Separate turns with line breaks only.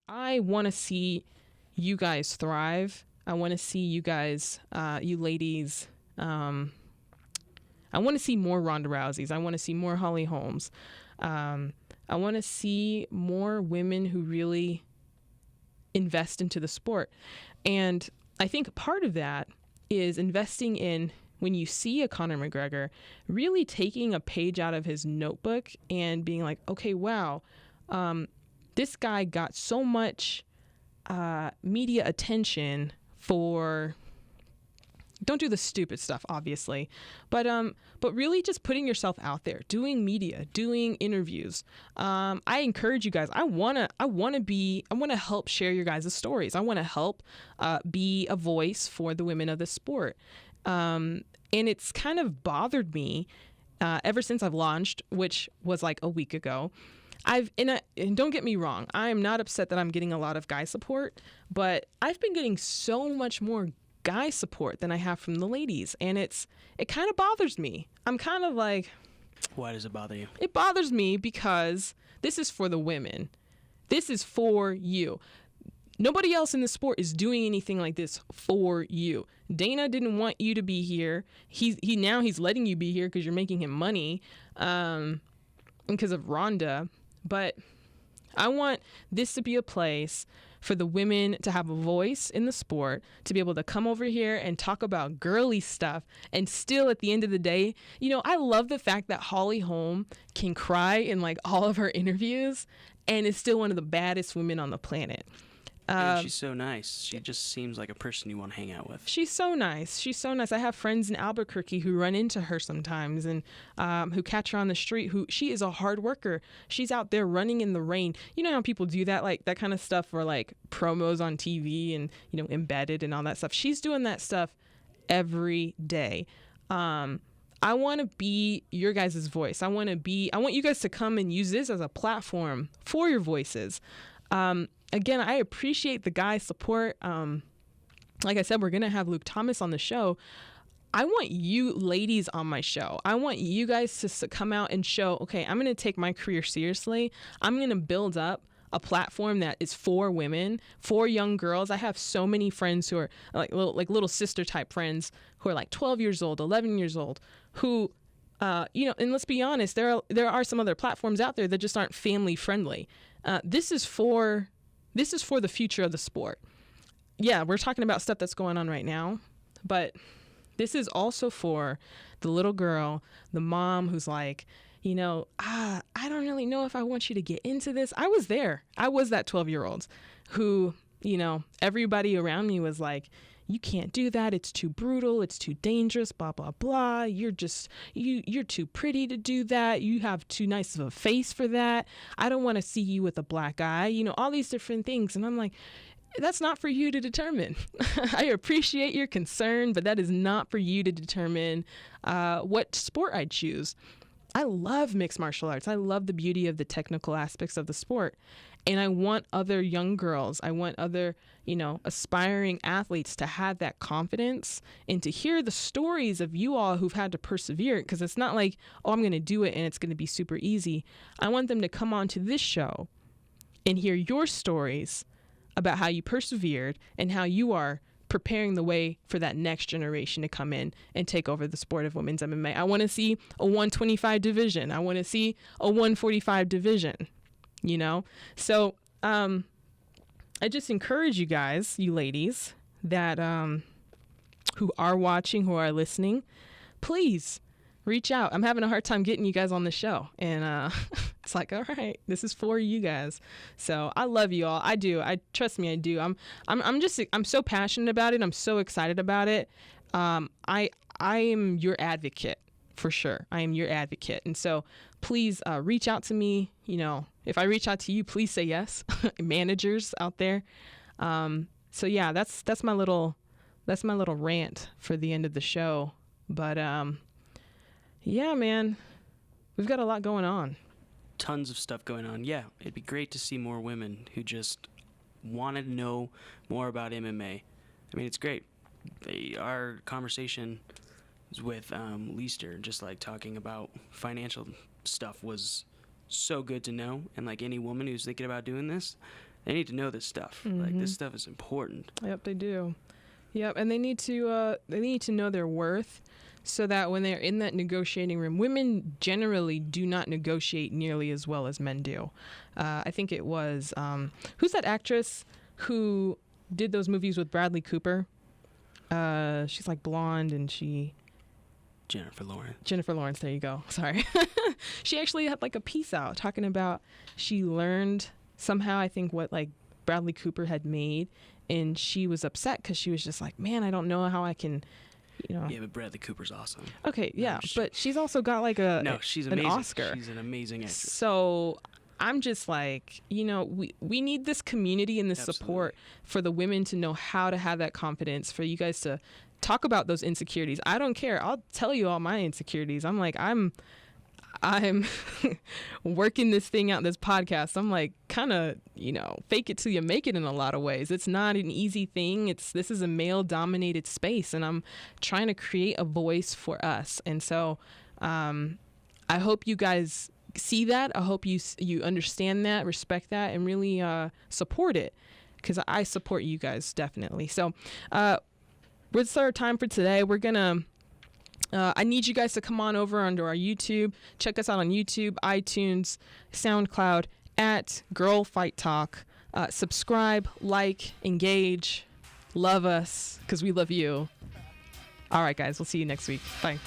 I want to see you guys thrive. I want to see you guys, you ladies. I want to see more Ronda Rouseys. I want to see more Holly Holmes. I want to see more women who really invest into the sport. And I think part of that is investing in, when you see a Conor McGregor, really taking a page out of his notebook and being like, okay, wow, this guy got so much media attention for, don't do the stupid stuff, obviously, but really just putting yourself out there, doing media, doing interviews. I encourage you guys. I wanna help share your guys' stories. I want to help be a voice for the women of the sport. And it's kind of bothered me ever since I've launched, which was like a week ago. And don't get me wrong, I am not upset that I'm getting a lot of guy support, but I've been getting so much more guy support than I have from the ladies, and it kind of bothers me. I'm kind of like,
why does it bother you?
It bothers me because this is for the women. This is for you. Nobody else in the sport is doing anything like this for you. Dana didn't want you to be here. Now he's letting you be here because you're making him money, because of Ronda. But I want this to be a place for the women to have a voice in the sport, to be able to come over here and talk about girly stuff. And still, at the end of the day, I love the fact that Holly Holm can cry in like all of her interviews and is still one of the baddest women on the planet.
And she's so nice. She just seems like a person you want to hang out with.
She's so nice. I have friends in Albuquerque who run into her sometimes and who catch her on the street. She is a hard worker. She's out there running in the rain. You know how people do that, like that kind of stuff for like promos on TV and, embedded and all that stuff. She's doing that stuff every day. I want to be your guys' voice. I want you guys to come and use this as a platform for your voices. Again, I appreciate the guys' support. Like I said, we're going to have Luke Thomas on the show. I want you ladies on my show. I want you guys to come out and show, okay, I'm going to take my career seriously. I'm going to build up a platform that is for women, for young girls. I have so many friends who are like little sister type friends who are like 12 years old, 11 years old, who, and let's be honest, there are some other platforms out there that just aren't family friendly. This is for the future of the sport. Yeah, we're talking about stuff that's going on right now, but this is also for the little girl, the mom who's like, I don't really know if I want you to get into this. I was there. I was that 12-year-old who, everybody around me was like, you can't do that. It's too brutal. It's too dangerous, blah, blah, blah. You're too pretty to do that. You have too nice of a face for that. I don't want to see you with a black eye, all these different things. And I'm like, that's not for you to determine. I appreciate your concern, but that is not for you to determine what sport I choose. I love mixed martial arts. I love the beauty of the technical aspects of the sport. And I want other young girls, I want other, aspiring athletes to have that confidence and to hear the stories of you all who've had to persevere. Because it's not like, oh, I'm going to do it and it's going to be super easy. I want them to come on to this show and hear your stories about how you persevered and how you are preparing the way for that next generation to come in and take over the sport of women's MMA. I want to see a 125 division. I want to see a 145 division, So I just encourage you guys, you ladies, that who are watching, who are listening, please reach out. I'm having a hard time getting you guys on the show. And it's like, all right, this is for you guys. So I love you all. I do. Trust me, I do. I'm so passionate about it. I'm so excited about it. I am your advocate for sure. I am your advocate. And so please reach out to me. If I reach out to you, please say yes. Managers out there. So yeah, that's my little rant for the end of the show. But yeah, man, we've got a lot going on.
Tons of stuff going on. Yeah, it'd be great to see more women who just want to know more about MMA. I mean, it's great. Our conversation with Leister, just like talking about financial stuff, was so good to know. And like any woman who's thinking about doing this, They need to know this stuff. Like, this stuff is important.
Yep, they do. Yep, and they need to know their worth, so that when they're in that negotiating room, women generally do not negotiate nearly as well as men do. I think it was who's that actress who did those movies with Bradley Cooper? She's like blonde and
Jennifer Lawrence.
Jennifer Lawrence, there you go. Sorry. She actually had like a piece out talking about she learned somehow, I think, what like Bradley Cooper had made, and she was upset because she was just like, man, I don't know how I can, you know.
Yeah, but Bradley Cooper's awesome.
Okay, yeah, but she's also got like
she's
an
amazing.
Oscar.
She's an amazing actress.
So I'm just like, you know, we need this community and this support for the women to know how to have that confidence, for you guys to talk about those insecurities. I don't care. I'll tell you all my insecurities. I'm like, I'm working this thing out, this podcast. I'm like, kind of, you know, fake it till you make it in a lot of ways. It's not an easy thing. This is a male dominated space, and I'm trying to create a voice for us. And so I hope you guys see that. I hope you understand that, respect that, and really support it, because I support you guys definitely. So what's our time for today? We're gonna I need you guys to come on over onto our YouTube. Check us out on YouTube, iTunes, SoundCloud at Girl Fight Talk. Subscribe, like, engage, love us, because we love you. All right, guys, we'll see you next week. Bye.